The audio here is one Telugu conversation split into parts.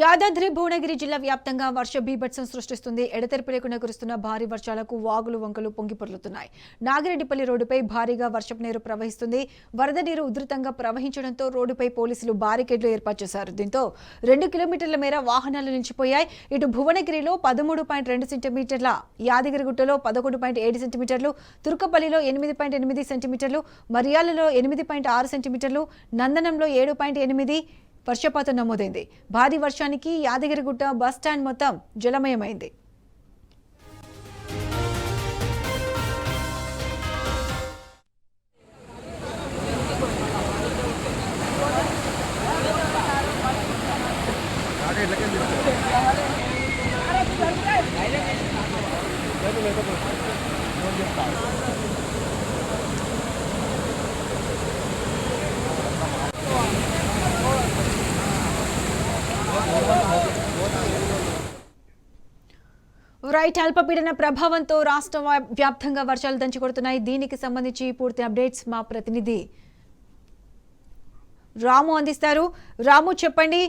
యాదాద్రి భువనగిరి జిల్లా వ్యాప్తంగా వర్ష బీభత్సం సృష్టిస్తుంది. ఎడతెరిపి లేకుండా కురుస్తున్న భారీ వర్షాలకు వాగులు వంకలు పొంగిపొర్లుతున్నాయి. నాగిరెడ్డిపల్లి రోడ్డుపై భారీగా వర్షపు నీరు ప్రవహిస్తుంది. వరద నీరు ఉధృతంగా ప్రవహించడంతో రోడ్డుపై పోలీసులు బారికేడ్లు ఏర్పాటు చేశారు. దీంతో 2 కిలోమీటర్ల మేర వాహనాలు నిలిచిపోయాయి. ఇటు భువనగిరిలో 13.2 సెంటీమీటర్ల, యాదగిరిగుట్టలో 11.7 సెంటీమీటర్లు, తుర్కపల్లిలో 8.8 సెంటీమీటర్లు, మరియాలలో 8.6 సెంటీమీటర్లు, నందనంలో 7.8 వర్షపాతం నమోదైంది. భారీ వర్షానికి యాదగిరిగుట్ట బస్టాండ్ మొత్తం జలమయమైంది. అల్పపీడన ప్రభావంతో రాష్ట్ర వ్యాప్తంగా వర్షాలు దంచుకొడుతున్నాయి. దీనికి సంబంధించి పూర్తి అప్డేట్స్ మా ప్రతినిధి రాము అందిస్తారు. రాము, చెప్పండి.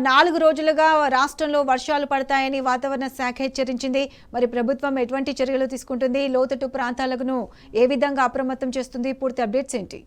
4 రోజులుగా రాష్ట్రంలో వర్షాలు పడతాయని వాతావరణ శాఖ హెచ్చరించింది. మరి ప్రభుత్వం ఎటువంటి చర్యలు తీసుకుంటుంది? లోతట్టు ప్రాంతాలను ఏ విధంగా అప్రమత్తం చేస్తుంది? పూర్తి అప్డేట్స్ ఏంటి?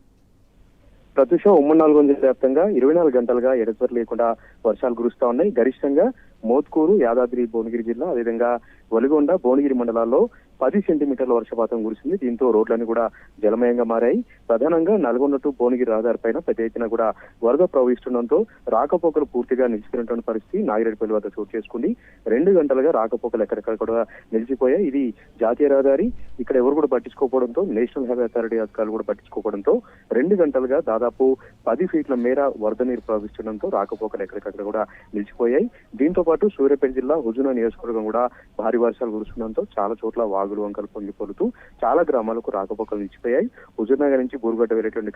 ప్రత్యూష ఉమ్మడి నల్గొండ వ్యాప్తంగా 24 గంటలుగా ఎడతెరిపి లేకుండా వర్షాలు కురుస్తా ఉన్నాయి. గరిష్టంగా మోత్కూరు, యాదాద్రి భువనగిరి జిల్లా, అదేవిధంగా వలిగొండ, భువనగిరి మండలాల్లో 10 సెంటీమీటర్ల వర్షపాతం కురిసింది. దీంతో రోడ్లన్నీ కూడా జలమయంగా మారాయి. ప్రధానంగా నల్గొండ టు భువనగిరి రహదారిపైన పెద్ద ఎత్తున కూడా వరద ప్రవహిస్తుండటంతో రాకపోకలు పూర్తిగా నిలిచిపోయినటువంటి పరిస్థితి నాగిరెడ్డిపల్లి వద్ద చోటు చేసుకుంది. 2 గంటలుగా రాకపోకలు ఎక్కడెక్కడ కూడా నిలిచిపోయాయి. ఇది జాతీయ రహదారి. ఇక్కడ ఎవరు కూడా పట్టించుకోకపోవడంతో, నేషనల్ హైవే అథారిటీ అధికారులు కూడా పట్టించుకోవడంతో 2 గంటలుగా దాదాపు 10 ఫీట్ల మేర వరద నీరు ప్రవహిస్తుండటంతో రాకపోకలు ఎక్కడికక్కడ కూడా నిలిచిపోయాయి. దీంతో పాటు సూర్యాపేట జిల్లా హుజూర్ నియోజకవర్గం కూడా భారీ వర్షాలు కురుస్తుండటంతో చాలా చోట్ల వాగులు వంకలు పొంగిపోలుతూ చాలా గ్రామాలకు రాకపోకలు నిలిచిపోయాయి. హుజూర్ నగర్ నుంచి బూరుగడ్డ వెళ్ళేటువంటి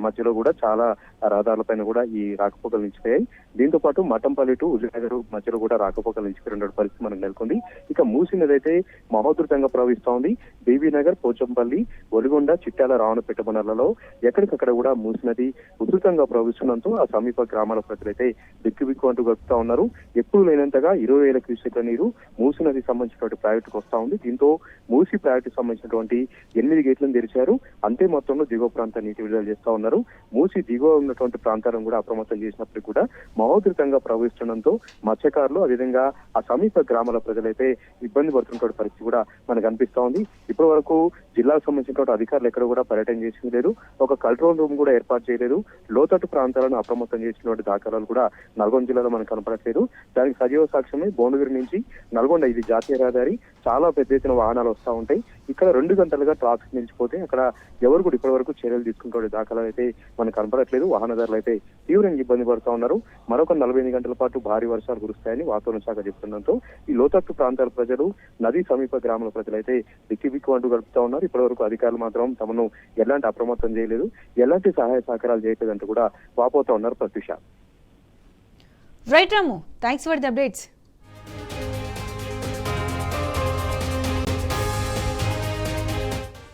మధ్యలో కూడా చాలా రహదారులపైన కూడా ఈ రాకపోకలు నిలిచిపోయాయి. దీంతో పాటు మఠంపల్లి టు హుజూర్ నగర్ మధ్యలో కూడా రాకపోకలు నిలిచిపోయిన పరిస్థితి మనకు నెలకొంది. ఇక మూసీ నది అయితే మహోధృతంగా ప్రవహిస్తా ఉంది. బీబీ నగర్, పోచంపల్లి, ఒలిగొండ, చిట్యాల, రావణపేట మండలాల్లో ఎక్కడికక్కడ కూడా మూసీ నది ఉధృతంగా ప్రవహిస్తుండటంతో ఆ సమీప గ్రామాల ప్రజలైతే బిక్కు అంటూ గడుపుతా ఉన్నారు. ఎప్పుడు లేనంతగా 20,000 క్యూసెక్ల నీరు మూసీ నదికి సంబంధించినటువంటి ప్రాజెక్టుకు వస్తా ఉంది. దీంతో మూసీ ప్రాజెక్టుకు సంబంధించినటువంటి 8 గేట్లను తెరిచారు. అంతే మొత్తంలో దిగువ ప్రాంత నీటి విడుదల చేస్తా ఉన్నారు. మూసీ దిగువ ఉన్నటువంటి ప్రాంతాలను కూడా అప్రమత్తం చేసినప్పటికీ కూడా మహోధృతంగా ప్రవహిస్తుండటంతో మత్స్యకారులు, అదేవిధంగా ఆ సమీప గ్రామాల ప్రజలైతే ఇబ్బంది పడుతున్నటువంటి పరిస్థితి కూడా మనకు అనిపిస్తా ఉంది. ఇప్పటి వరకు జిల్లాకు సంబంధించినటువంటి అధికారులు ఎక్కడ కూడా పర్యటన చేసింది లేదు. ఒక కంట్రోల్ రూమ్ కూడా ఏర్పాటు చేయలేదు. లోతట్టు ప్రాంతాలను అప్రమత్తం చేసినటువంటి దాఖలాలు కూడా నల్గొండ జిల్లాలో మనకు కనపడట్లేదు. దానికి సజీవ సాక్ష్యమే భువనగిరి నుంచి నల్గొండ. ఇది జాతీయ రహదారి. చాలా పెద్ద ఎత్తున వాహనాలు వస్తూ ఉంటాయి. ఇక్కడ 2 గంటలుగా ట్రాఫిక్ నిలిచిపోతే అక్కడ ఎవరు కూడా ఇప్పటి వరకు చర్యలు తీసుకుంటే దాఖలాలు అయితే మనకు కనపడట్లేదు. వాహనదారులు అయితే తీవ్రంగా ఇబ్బంది పడుతూ ఉన్నారు. మరొక 48 గంటల పాటు భారీ వర్షాలు కురుస్తాయని వాతావరణ శాఖ చెప్తుండటంతో ఈ లోతట్టు ప్రాంతాల ప్రజలు, నదీ సమీప గ్రామాల ప్రజలైతే బిక్కు అంటూ గడుపుతా ఉన్నారు. ఇప్పటి వరకు అధికారులు మాత్రం తమను ఎలాంటి అప్రమత్తం చేయలేదు, ఎలాంటి సహాయ సహకారాలు చేయలేదంటూ కూడా వాపోతా ఉన్నారు. Pratyusha. Right Ramu, thanks for the updates.